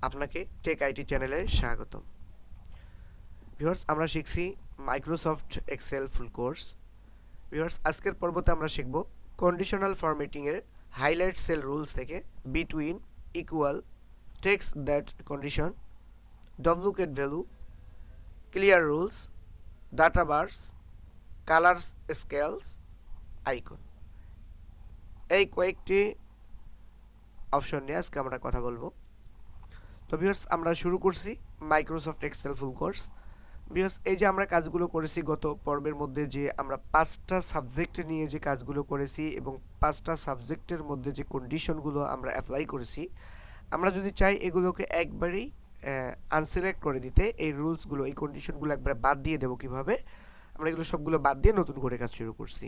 আপনাকে take IT চ্যানেলে স্বাগতম। ভিউয়ার্স, আমরা শিখছি Microsoft Excel full course. Viewers, আজকের পর্বতে আমরা শিখব কন্ডিশনাল ফরম্যাটিং এর হাইলাইট সেল রুলস থেকে between, equal, text that condition, duplicate value, clear rules, data bars, colours, scales, icon, এই কয়েকটি অপশন নিয়ে আজকে আমরা কথা বলবো। তো ভিউয়ার্স, আমরা শুরু করছি Microsoft Excel full course. Viewers, এই যে আমরা কাজগুলো করেছি গত পর্বের মধ্যে, যে আমরা 5টা সাবজেক্ট নিয়ে যে কাজগুলো করেছি এবং 5টা সাবজেক্টের মধ্যে যে কন্ডিশনগুলো আমরা অ্যাপ্লাই করেছি, আমরা যদি চাই এগুলোকে একবারেই আনসিলেক্ট করে দিতে, এই রুলসগুলো, এই কন্ডিশনগুলো একবারে বাদ দিয়ে দেবো কিভাবে, আমরা এগুলো সবগুলো বাদ দিয়ে নতুন করে কাজ শুরু করছি।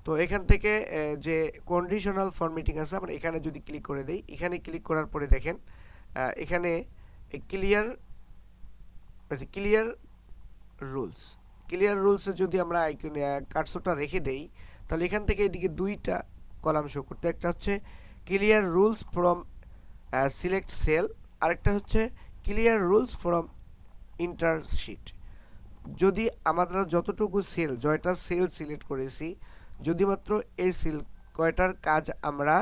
তো এখান থেকে যে কন্ডিশনাল ফরম্যাটিং আছে, আমরা এখানে যদি ক্লিক করে দেই, এখানে ক্লিক করার পরে দেখেন এখানে ক্লিয়ার রুলসে যদি আমরা কার্সরটা রেখে দেই, তাহলে এখান থেকে এদিকে দুইটা কলাম শো করতে, একটা হচ্ছে clear rules from select cell, আরেকটা হচ্ছে clear rules from entire sheet. যদি আমরা যতটুকু সেল, জয়টা সেল সিলেক্ট করেছি, যদি মাত্র এই সেল কয়টার কাজ আমরা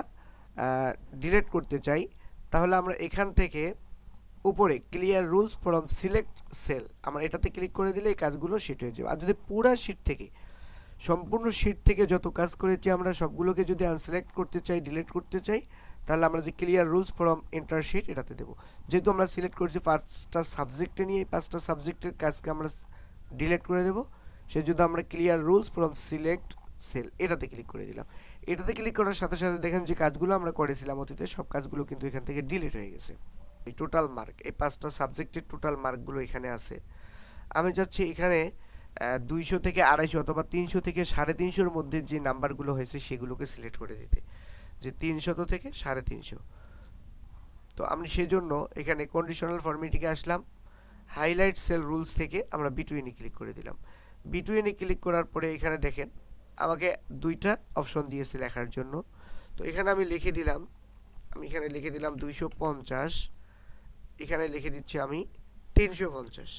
ডিলিট করতে চাই, তাহলে আমরা এখান থেকে উপরে clear rules from select cell, আমরা এটাতে ক্লিক করে দিলে এই কাজগুলো শিট হয়ে যাবে। আর যদি পুরা শিট থেকে, সম্পূর্ণ শিট থেকে যত কাজ করেছি আমরা সবগুলোকে যদি আনসিলেক্ট করতে চাই, ডিলিট করতে চাই, তাহলে আমরা যে clear rules from entire sheet এটাতে দেবো। যেহেতু আমরা সিলেক্ট করেছি 5টা সাবজেক্টে নিয়ে, এই 5টা সাবজেক্টের কাজকে আমরা ডিলিট করে দেবো, সেই জন্য আমরা clear rules from select cell এটাতে ক্লিক করে দিলাম। এটাতে ক্লিক করার সাথে সাথে দেখেন যে কাজগুলো আমরা করেছিলাম অতীতে, সব কাজগুলো কিন্তু এখান থেকে ডিলিট হয়ে গেছে। এই টোটাল মার্ক, এই 5টা সাবজেক্টের টোটাল মার্কগুলো এখানে আছে। আমি চাচ্ছি এখানে 200 থেকে 250 অথবা 300 থেকে 350-এর মধ্যে যে নাম্বারগুলো হয়েছে সেগুলোকে সিলেক্ট করে দিতে, যে 300 থেকে 350। তো আমি সেই জন্য এখানে কন্ডিশনাল ফরম্যাটিংয়ে আসলাম, হাইলাইট সেল রুলস থেকে আমরা বিটুইনে ক্লিক করে দিলাম। বিটুইনে ক্লিক করার পরে এখানে দেখেন আমাকে দুইটা অপশন দিয়েছে লেখার জন্য। তো এখানে আমি লিখে দিলাম, এখানে লিখে দিলাম 250, এখানে লিখে দিচ্ছি আমি 350।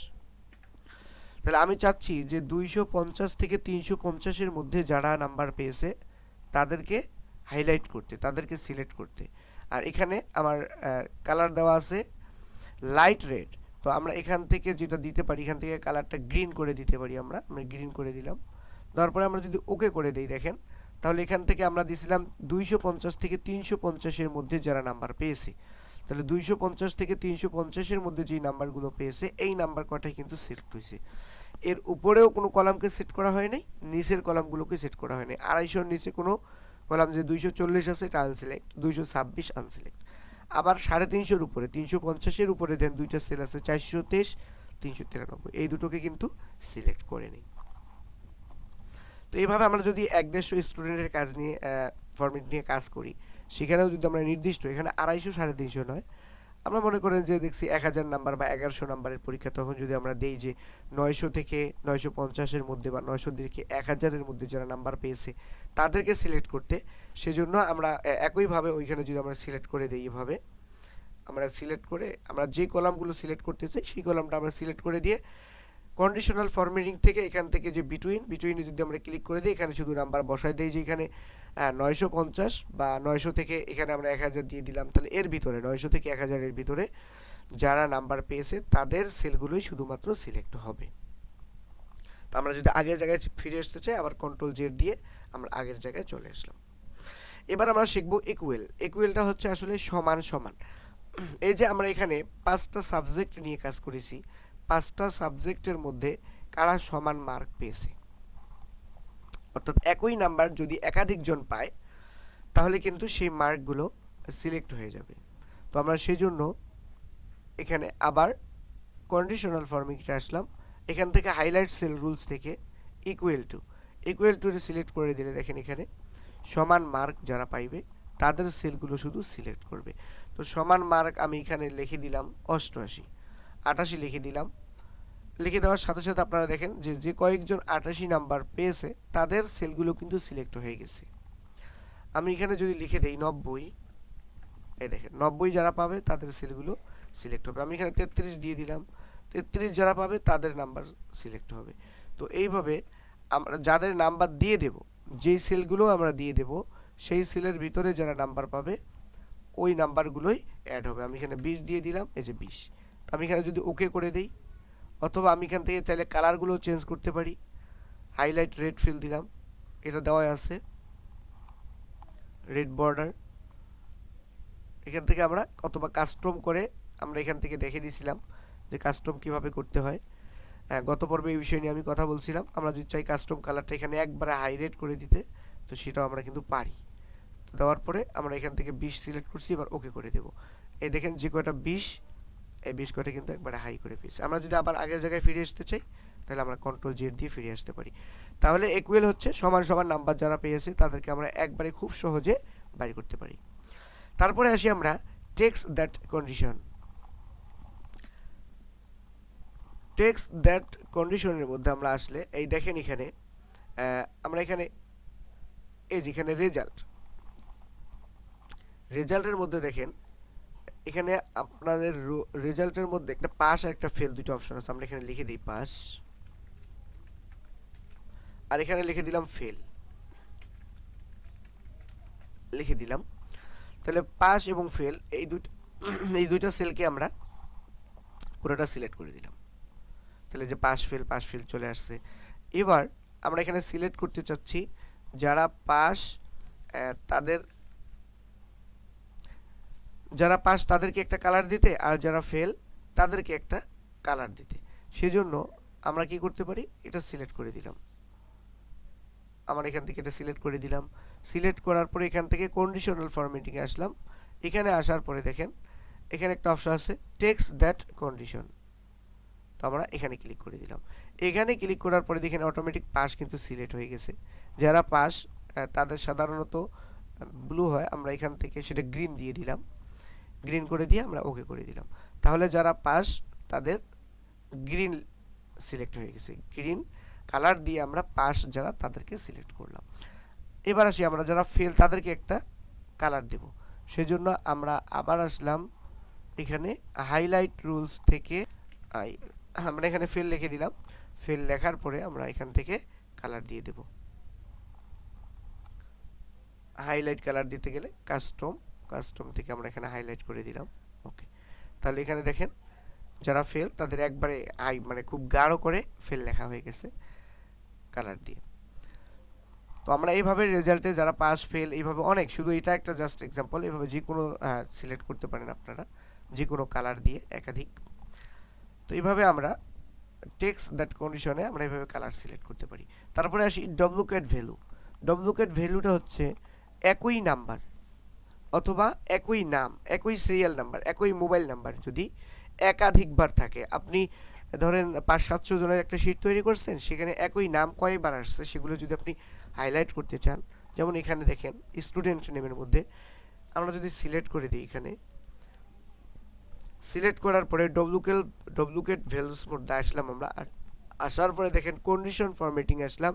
তাহলে আমি চাচ্ছি যে 250 থেকে 350-এর মধ্যে যারা নাম্বার পেয়েছে তাদেরকে হাইলাইট করতে, তাদেরকে সিলেক্ট করতে। আর এখানে আমার কালার দেওয়া আছে লাইট রেড, তো আমরা এখান থেকে যেটা দিতে পারি, এখান থেকে কালারটা গ্রিন করে দিতে পারি। আমরা গ্রিন করে দিলাম। তারপরে আমরা যদি ওকে করে দিই, দেখেন তাহলে এখান থেকে আমরা দিয়েছিলাম 250 থেকে 350-এর মধ্যে যারা নাম্বার পেয়েছে, তাহলে 250 থেকে 350-এর মধ্যে যেই নাম্বারগুলো পেয়েছে এই নাম্বার কটাই কিন্তু সিলেক্ট হয়েছে। এর উপরেও কোনো কলামকে সেট করা হয় নাই, নিচের কলামগুলোকে সেট করা হয় নাই। 250-এর নিচে কোনো কলাম যে 240 আছে এটা আনসিলেক্ট, 226 আনসিলেক্ট। আবার 350-এর উপরে, 350-এর উপরে দেন দুইটা সেল আছে 423, 393, এই দুটোকে কিন্তু সিলেক্ট করে নিই। তো এইভাবে আমরা যদি 150 স্টুডেন্টের কাজ নিয়ে ফরম্যাট নিয়ে কাজ করি, সেখানেও যদি আমরা নির্দিষ্ট, এখানে 250 350 নয়, আমরা মনে করেন যে দেখছি 1000 নাম্বার বা 1100 নাম্বারের পরীক্ষা, তখন যদি আমরা দেই যে 900 থেকে 950-এর মধ্যে বা 900 থেকে 1000-এর মধ্যে যারা নাম্বার পেয়েছে তাদেরকে সিলেক্ট করতে, সেজন্য আমরা একইভাবে ওইখানে যদি আমরা সিলেক্ট করে দিই, এভাবে আমরা সিলেক্ট করে আমরা যে কলামগুলো সিলেক্ট করতে চাই সেই কলামটা আমরা সিলেক্ট করে দিয়ে কন্ডিশনাল ফরম্যাটিং থেকে এখান থেকে যে বিটুইনে যদি আমরা ক্লিক করে দিই, এখানে শুধু নাম্বার বসাই দিই, যে এখানে 950 বা 900 থেকে এখানে আমরা 1000 দিয়ে দিলাম, তাহলে এর ভিতরে 900 থেকে 1000-এর ভিতরে যারা নাম্বার পেয়েছে তাদের সেলগুলোই শুধুমাত্র সিলেক্ট হবে। তো আমরা যদি আগের জায়গায় ফিরে আসতে চাই, আবার কন্ট্রোল জেড দিয়ে আমরা আগের জায়গায় চলে আসলাম। এবার আমরা শিখবো ইকুয়াল। ইকুয়ালটা হচ্ছে আসলে সমান সমান। এই যে আমরা এখানে 5টা সাবজেক্ট নিয়ে কাজ করেছি, 5টা সাবজেক্টের মধ্যে কারা সমান মার্ক পেয়েছে, অর্থাৎ একই নাম্বার যদি একাধিক জন পায় তাহলে কিন্তু সেই মার্কগুলো সিলেক্ট হয়ে যাবে। তো আমরা সেই জন্য এখানে আবার কন্ডিশনাল ফরম্যাটে আসলাম, এখান থেকে হাইলাইট সেল রুলস থেকে ইকুয়াল টু সিলেক্ট করে দিলে দেখেন এখানে সমান মার্ক যারা পাইবে তাদের সেলগুলো শুধু সিলেক্ট করবে। তো সমান মার্ক আমি এখানে লিখে দিলাম 88, 88 লিখে দিলাম। লিখে দেওয়ার সাথে সাথে আপনারা দেখেন যে যে কয়েকজন 88 নাম্বার পেয়েছে তাদের সেলগুলো কিন্তু সিলেক্ট হয়ে গেছে। আমি এখানে যদি লিখে দেই 90, এই দেখেন 90 যারা পাবে তাদের সেলগুলো সিলেক্ট হবে। আমি এখানে 33 দিয়ে দিলাম, 33 যারা পাবে তাদের নাম্বার সিলেক্ট হবে। তো এইভাবে আমরা যাদের নাম্বার দিয়ে দেব, যেই সেলগুলো আমরা দিয়ে দেব সেই সেলের ভিতরে যারা নাম্বার পাবে ওই নাম্বারগুলোই অ্যাড হবে। আমি এখানে 20 দিয়ে দিলাম, এই যে 20। আমি এখানে যদি ওকে করে দেই, অথবা আমি এখান থেকে চাইলে কালারগুলো চেঞ্জ করতে পারি। হাইলাইট রেড ফিল দিলাম, এটা দেওয়া আছে রেড বর্ডার। এখান থেকে আমরা অথবা কাস্টম করে আমরা এখান থেকে দেখে দিয়েছিলাম যে কাস্টম কিভাবে করতে হয়। গত পর্বে এই বিষয় নিয়ে আমি কথা বলছিলাম। আমরা যদি চাই কাস্টম কালারটা এখানে একবারে হাইলাইট করে দিতে, তো সেটাও আমরা কিন্তু পারি। দেওয়ার পরে আমরা এখান থেকে 20 সিলেক্ট করছি, এবার ওকে করে দেব। এই দেখেন যে কয়টা 20, এই 20 কয়টা কিন্তু একবারে হাই করে পেয়েছি। আমরা যদি আবার আগের জায়গায় ফিরে আসতে চাই তাহলে আমরা কন্ট্রোল জেড দিয়ে ফিরে আসতে পারি। তাহলে ইকুয়াল হচ্ছে সমান সমান নাম্বার যারা পেয়েছে তাদেরকে আমরা একবারে খুব সহজে বাইর করতে পারি। তারপরে আসি আমরা text that condition. Text that কন্ডিশনের মধ্যে আমরা আসলে এই দেখেন এখানে আমরা এখানে এই যেখানে রেজাল্টের মধ্যে দেখেন এখানে আপনাদের রেজাল্টের মধ্যে একটা পাস আর একটা ফেল দুটো অপশন আছে। আমরা এখানে লিখে দিই পাস, আর এখানে লিখে দিলাম ফেল, লিখে দিলাম। তাহলে পাস এবং ফেল এই দুইটা সেলকে আমরা পুরোটা সিলেক্ট করে দিলাম। তাহলে যে পাস ফেল চলে আসছে। এবার আমরা এখানে সিলেক্ট করতে চাচ্ছি যারা পাস তাদেরকে একটা কালার দিতে, আর যারা ফেল তাদেরকে একটা কালার দিতে। সেজন্য আমরা কি করতে পারি, এটা সিলেক্ট করে দিলাম। আমরা এখান থেকে এটা সিলেক্ট করে দিলাম। সিলেক্ট করার পরে এখান থেকে কন্ডিশনাল ফরম্যাটিং এ আসলাম। এখানে আসার পরে দেখেন এখানে একটা অপশন আছে টেক্সট দ্যাট কন্ডিশন। তো আমরা এখানে ক্লিক করে দিলাম। এখানে ক্লিক করার পরে দেখেন অটোমেটিক পাস কিন্তু সিলেক্ট হয়ে গেছে। যারা পাস তাদের সাধারণত ব্লু হয়, আমরা এখান থেকে সেটা গ্রিন দিয়ে দিলাম। গ্রিন করে দিয়ে আমরা ওকে করে দিলাম। তাহলে যারা পাস তাদের গ্রিন সিলেক্ট হয়ে গেছে। গ্রিন কালার দিয়ে আমরা পাস যারা তাদেরকে সিলেক্ট করলাম। এবার আসি আমরা যারা ফেল তাদেরকে একটা কালার দেব। সেজন্য আমরা আবার আসলাম এখানে হাইলাইট রুলস থেকে আমরা এখানে ফেল লিখে দিলাম। ফেল লেখার পরে আমরা এখান থেকে কালার দিয়ে দেব। হাইলাইট কালার দিতে গেলে কাস্টম থেকে আমরা এখানে হাইলাইট করে দিলাম। ওকে, তাহলে এখানে দেখেন যারা ফেল তাদের একবারে মানে খুব গাঢ় করে ফেল লেখা হয়ে গেছে কালার দিয়ে। তো আমরা এইভাবে রেজাল্টে যারা পাস ফেল এইভাবে অনেক, শুধু এটা একটা জাস্ট এক্সাম্পল, এইভাবে যে কোনো সিলেক্ট করতে পারেন আপনারা যে কোনো কালার দিয়ে একাধিক। তো এইভাবে আমরা টেক্সট দ্যাট কন্ডিশনে আমরা এইভাবে কালার সিলেক্ট করতে পারি। তারপরে আসি ডুপ্লিকেট ভ্যালু। ডুপ্লিকেট ভ্যালুটা হচ্ছে একই নাম্বার অথবা একই নাম, একই সিরিয়াল নাম্বার, একই মোবাইল নাম্বার যদি একাধিকবার থাকে। আপনি ধরেন 500-700 জনের একটা শীট তৈরি করছেন, সেখানে একই নাম কয়বার আসছে সেগুলো যদি আপনি হাইলাইট করতে চান, যেমন এখানে দেখেন স্টুডেন্ট নেমের মধ্যে আমরা যদি সিলেক্ট করে দিই, এখানে সিলেক্ট করার পরে ডুপ্লিকেট ভ্যালুস মধ্যে আসলাম আমরা। আসার পরে দেখেন কন্ডিশন ফরম্যাটিং আসলাম,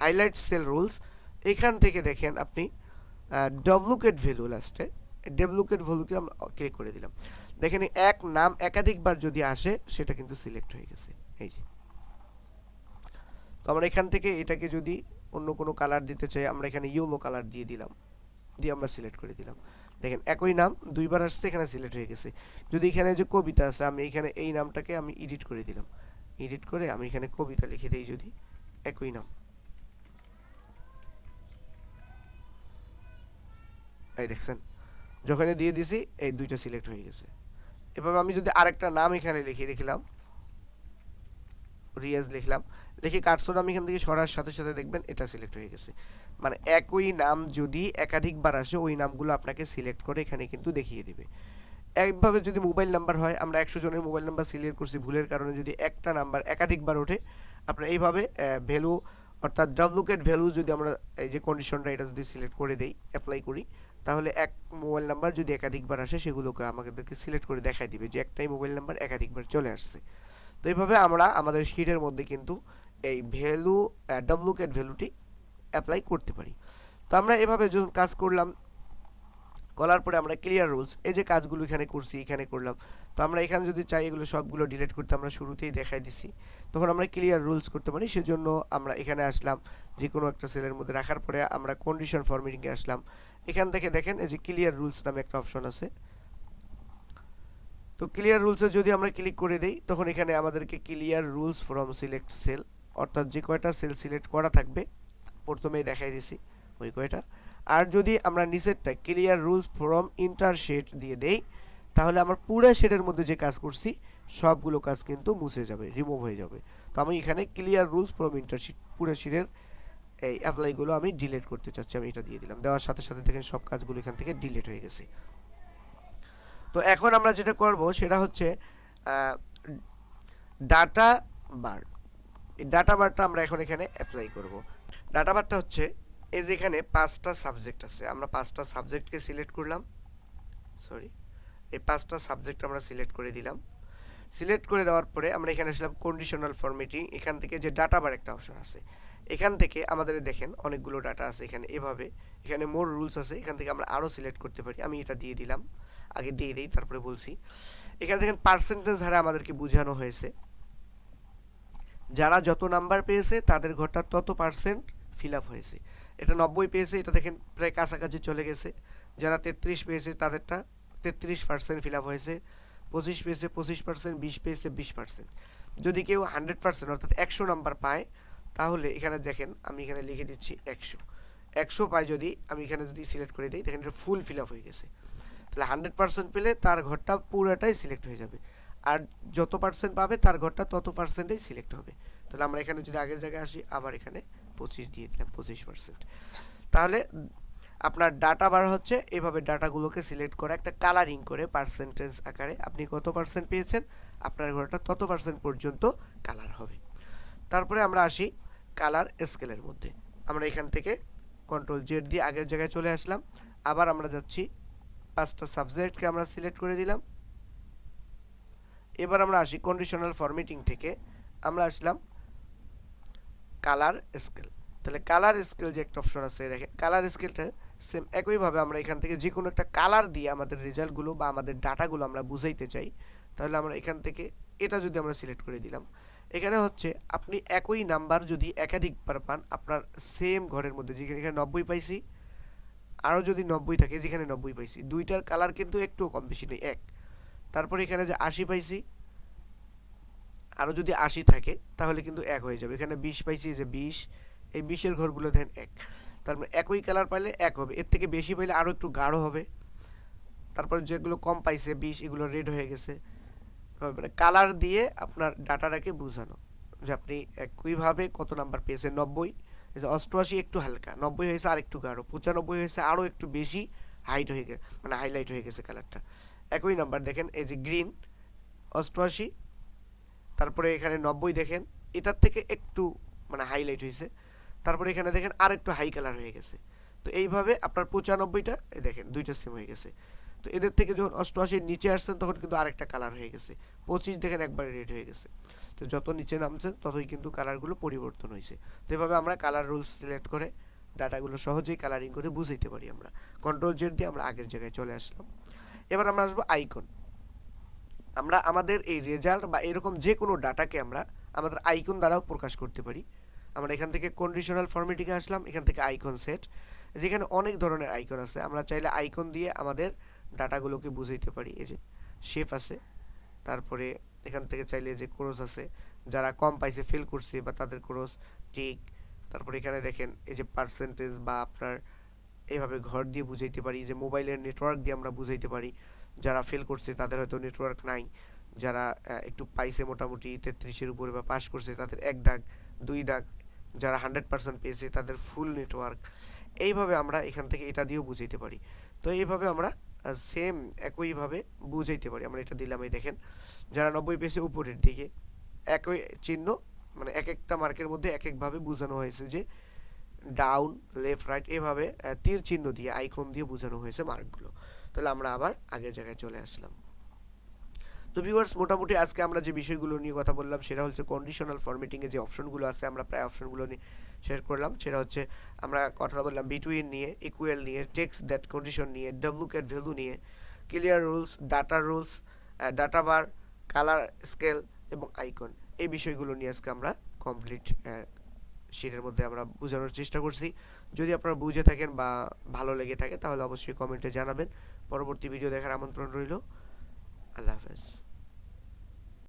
হাইলাইট সেল রুলস। এখান থেকে দেখেন আপনি ডুপ্লিকেট ভ্যালু লাস্টে ডুপ্লিকেট ভ্যালুকে আমরা ক্লিক করে দিলাম। দেখেন এক নাম একাধিকবার যদি আসে সেটা কিন্তু সিলেক্ট হয়ে গেছে। এই যে, তো আমরা এখান থেকে এটাকে যদি অন্য কোনো কালার দিতে চাই, আমরা এখানে ইয়েলো কালার দিয়ে দিলাম, দিয়ে আমরা সিলেক্ট করে দিলাম। দেখেন একই নাম দুইবার আসছে, এখানে সিলেক্ট হয়ে গেছে। যদি এখানে যে কবিতা আছে, আমি এখানে এই নামটাকে আমি এডিট করে দিলাম। এডিট করে আমি এখানে কবিতা লিখে দিই, যদি একই নাম, এই দেখছেন যখনই দিয়ে দিছি এই দুইটা সিলেক্ট হয়ে গেছে। এভাবে আমি যদি আরেকটা নাম এখানে লিখলাম, রিয়াজ লিখলাম, লিখে কাটছর আমি এখান থেকে সরার সাথে সাথে দেখবেন এটা সিলেক্ট হয়ে গেছে। মানে একই নাম যদি একাধিকবার আসে ওই নামগুলো আপনাকে সিলেক্ট করে এখানে কিন্তু দেখিয়ে দিবে। একভাবে যদি মোবাইল নাম্বার হয়, আমরা 100 জনের মোবাইল নাম্বার সিলেক্ট করছি, ভুলের কারণে যদি একটা নাম্বার একাধিকবার ওঠে, আপনারা এইভাবে ভ্যালু অর্থাৎ ডুপ্লিকেট ভ্যালু যদি আমরা এই যে কন্ডিশনটা এটা যদি সিলেক্ট করে দেই, অ্যাপ্লাই করি, তাহলে এক মোবাইল নাম্বার যদি একাধিকবার আসে সেগুলোকে আমাদেরকে সিলেক্ট করে দেখাই দিবে যে একটাই মোবাইল নাম্বার একাধিকবার চলে আসছে। তো এইভাবে আমরা আমাদের শীটের মধ্যে কিন্তু এই ভ্যালু ডুপ্লিকেট ভ্যালুটি অ্যাপ্লাই করতে পারি। তো আমরা এভাবে যখন কাজ করলাম, করার পরে আমরা ক্লিয়ার রুলস, এই যে কাজগুলো এখানে করছি এখানে করলাম, তো আমরা এখানে যদি চাই এগুলো সবগুলো ডিলিট করতে আমরা শুরুতেই দেখাই দিছি, তখন আমরা ক্লিয়ার রুলস করতে পারি। সেজন্য আমরা এখানে আসলাম, যে কোনো একটা সেলের মধ্যে রাখার পরে আমরা কন্ডিশন ফরম্যাটিংয়ে আসলাম। এখান থেকে দেখেন এই যে ক্লিয়ার রুলস নামে একটা অপশন আছে। তো ক্লিয়ার রুলসে যদি আমরা ক্লিক করে দেই, তখন এখানে আমাদেরকে clear rules from select cell, অর্থাৎ যে কয়টা সেল সিলেক্ট করা থাকবে প্রথমেই দেখাই দিছি ওই কয়টা। আর যদি আমরা নিচেরটা clear rules from entire sheet দিয়ে দেই, তাহলে আমার পুরো শেডের মধ্যে যে কাজ করছি সবগুলো কাজ কিন্তু মুছে যাবে, রিমুভ হয়ে যাবে। তো আমি এখানে clear rules from entire sheet পুরো শেডের এই অ্যাপ্লাইগুলো আমি ডিলিট করতে চাচ্ছি, আমি এটা দিয়ে দিলাম। দেওয়ার সাথে সাথে দেখেন সব কাজগুলো এখান থেকে ডিলিট হয়ে গেছে। তো এখন আমরা যেটা করব সেটা হচ্ছে ডাটা বার। এই ডাটা বারটা আমরা এখন এখানে অ্যাপ্লাই করব। ডাটা বারটা হচ্ছে এই যে এখানে 5টা সাবজেক্ট আছে, আমরা 5টা সাবজেক্টকে সিলেক্ট করলাম, সরি এই 5টা সাবজেক্ট আমরা সিলেক্ট করে দিলাম। সিলেক্ট করে দেওয়ার পরে আমরা এখানে আসলাম কন্ডিশনাল ফরম্যাটিং, এখান থেকে যে ডাটা বার একটা অপশন আছে, এখান থেকে আমাদের দেখেন অনেকগুলো ডাটা আছে এখানে, এভাবে এখানে মোর রুলস আছে, এখান থেকে আমরা আরও সিলেক্ট করতে পারি। আমি এটা দিয়ে দিলাম, আগে দিয়ে দিই তারপরে বলছি। এখানে দেখেন পার্সেন্টেজ হারে আমাদেরকে বোঝানো হয়েছে, যারা যত নাম্বার পেয়েছে তাদের ঘরটা তত পার্সেন্ট ফিল আপ হয়েছে। এটা 90 পেয়েছে, এটা দেখেন প্রায় কাছাকাছি চলে গেছে। যারা 33 পেয়েছে তাদেরটা 33% ফিল আপ হয়েছে, 25 পেয়েছে 25%, 20 পেয়েছে 20%। যদি কেউ 100% অর্থাৎ 100 নাম্বার পায়, তাহলে এখানে দেখেন আমি এখানে লিখে দিচ্ছি 100 পায়, যদি আমি এখানে যদি সিলেক্ট করে দিই দেখেন এটা ফুল ফিল আপ হয়ে গেছে। তাহলে 100% পেলে তার ঘরটা পুরোটাই সিলেক্ট হয়ে যাবে, আর যত পার্সেন্ট পাবে তার ঘরটা তত পার্সেন্টেই সিলেক্ট হবে। তাহলে আমরা এখানে যদি আগের জায়গায় আসি, আবার এখানে 25 দিয়ে দিলাম, 25%। তাহলে আপনার ডাটা বার হচ্ছে এভাবে ডাটাগুলোকে সিলেক্ট করে একটা কালারিং করে পার্সেন্টেজ আকারে আপনি কত পার্সেন্ট পেয়েছেন, আপনার ঘরটা তত পার্সেন্ট পর্যন্ত কালার হবে। তারপরে আমরা আসি কালার স্কেলের মধ্যে। আমরা এখান থেকে কন্ট্রোল-Z দিয়ে আগের জায়গায় চলে আসলাম, আবার আমরা যাচ্ছি 5টা সাবজেক্টকে আমরা সিলেক্ট করে দিলাম। এবার আমরা আসি কন্ডিশনাল ফরম্যাটিং থেকে আমরা আসলাম কালার স্কেল। তাহলে কালার স্কেল যে একটা অপশন আছে দেখেন, কালার স্কেলটা সেম একইভাবে আমরা এখান থেকে যে কোনো একটা কালার দিয়ে আমাদের রেজাল্টগুলো বা আমাদের ডাটাগুলো আমরা বুঝাইতে চাই, তাহলে আমরা এখান থেকে এটা যদি আমরা সিলেক্ট করে দিলাম, এখানে হচ্ছে আপনি একই নাম্বার যদি একাধিকবার পান আপনার সেম ঘরের মধ্যে, যেখানে এখানে 90 পাইছি, আরও যদি 90 থাকে, যেখানে 90 পাইছি, দুইটার কালার কিন্তু একটুও কম বেশি নেই, এক। তারপরে এখানে যে 80 পাইছি, আরও যদি 80 থাকে তাহলে কিন্তু এক হয়ে যাবে। এখানে 20 পাইছি, যে 20, এই 20-এর ঘরগুলো দেন এক। তারপরে একই কালার পাইলে এক হবে, এর থেকে বেশি পাইলে আরও একটু গাঢ় হবে। তারপরে যেগুলো কম পাইছে 20, এগুলো রেড হয়ে গেছে। মানে কালার দিয়ে আপনার ডাটাটাকে বোঝানো যে আপনি একইভাবে কত নাম্বার পেয়েছেন। 90, 88 একটু হালকা, 90 হয়েছে আর একটু গাঢ়, 95 হয়েছে আরও একটু বেশি হাইট হয়ে গেছে, মানে হাইলাইট হয়ে গেছে কালারটা। একই নাম্বার দেখেন এই যে গ্রিন 88, তারপরে এখানে 90 দেখেন এটার থেকে একটু মানে হাইলাইট হয়েছে, তারপরে এখানে দেখেন আর একটু হাই কালার হয়ে গেছে। তো এইভাবে আপনার 95টা দেখেন দুইটা সেম হয়ে গেছে। তো এদের থেকে যখন 88-র নিচে আসছেন তখন কিন্তু আরেকটা কালার হয়ে গেছে, 25 দেখেন একবারে রেড হয়ে গেছে। তো যত নিচে নামছেন ততই কিন্তু কালারগুলো পরিবর্তন হয়েছে। তো এভাবে আমরা কালার রুলস সিলেক্ট করে ডাটাগুলো সহজেই কালারিং করে বুঝাইতে পারি। আমরা কন্ট্রোল-Z দিয়ে আমরা আগের জায়গায় চলে আসলাম। এবার আমরা আসবো আইকন। আমরা আমাদের এই রেজাল্ট বা এরকম যে কোনো ডাটাকে আমরা আমাদের আইকন দ্বারাও প্রকাশ করতে পারি। আমরা এখান থেকে কন্ডিশনাল ফরম্যাটিংয়ে আসলাম, এখান থেকে আইকন সেট, যেখানে অনেক ধরনের আইকন আছে। আমরা চাইলে আইকন দিয়ে আমাদের ডাটাগুলোকে বুঝাইতে পারি। এই যে শেপ আছে, তারপরে এখান থেকে চাইলে যে ক্রস আছে, যারা কম পাইছে ফেল করছে বা তাদের ক্রস টিক, তারপরে এখানে দেখেন এই যে পার্সেন্টেজ বা আপনার এইভাবে ঘর দিয়ে বুঝাইতে পারি। যে মোবাইলের নেটওয়ার্ক দিয়ে আমরা বুঝাইতে পারি, যারা ফেল করছে তাদের হয়তো নেটওয়ার্ক নাই, যারা একটু পাইছে মোটামুটি 33-এর উপরে বা পাস করছে তাদের 1 দাগ 2 দাগ, যারা 100% পেয়েছে তাদের ফুল নেটওয়ার্ক। এইভাবে আমরা এখান থেকে এটা দিয়েও বুঝাইতে পারি। তো এইভাবে আমরা সেম একইভাবে বুঝাইতে পারি। আমরা এটা দিলাম, এই দেখেন যারা 90 পেয়েছে উপরের দিকে একই চিহ্ন, মানে এক একটা মার্কের মধ্যে এক একভাবে বোঝানো হয়েছে, যে ডাউন লেফট রাইট এভাবে তীর চিহ্ন দিয়ে আইকন দিয়ে বোঝানো হয়েছে মার্কগুলো। তাহলে আমরা আবার আগের জায়গায় চলে আসলাম। তো তো ভিউয়ার্স, মোটামুটি আজকে আমরা যে বিষয়গুলো নিয়ে কথা বললাম সেটা হচ্ছে কন্ডিশনাল ফরম্যাটিংয়ে যে অপশনগুলো আছে, আমরা প্রায় অপশনগুলো নিয়ে শেয়ার করলাম। সেটা হচ্ছে আমরা কথা বললাম বিটুইন নিয়ে, ইকুয়াল নিয়ে, টেক্সট দ্যাট কন্ডিশন নিয়ে, ডুপ্লিকেট ভ্যালু নিয়ে, clear rules, data rules, data বার, কালার স্কেল এবং আইকন। এই বিষয়গুলো নিয়ে আজকে আমরা কমপ্লিট শিটের মধ্যে আমরা বোঝানোর চেষ্টা করছি। যদি আপনারা বুঝে থাকেন বা ভালো লেগে থাকে তাহলে অবশ্যই কমেন্টে জানাবেন। পরবর্তী ভিডিও দেখার আমন্ত্রণ রইল। আল্লাহ হাফেজ।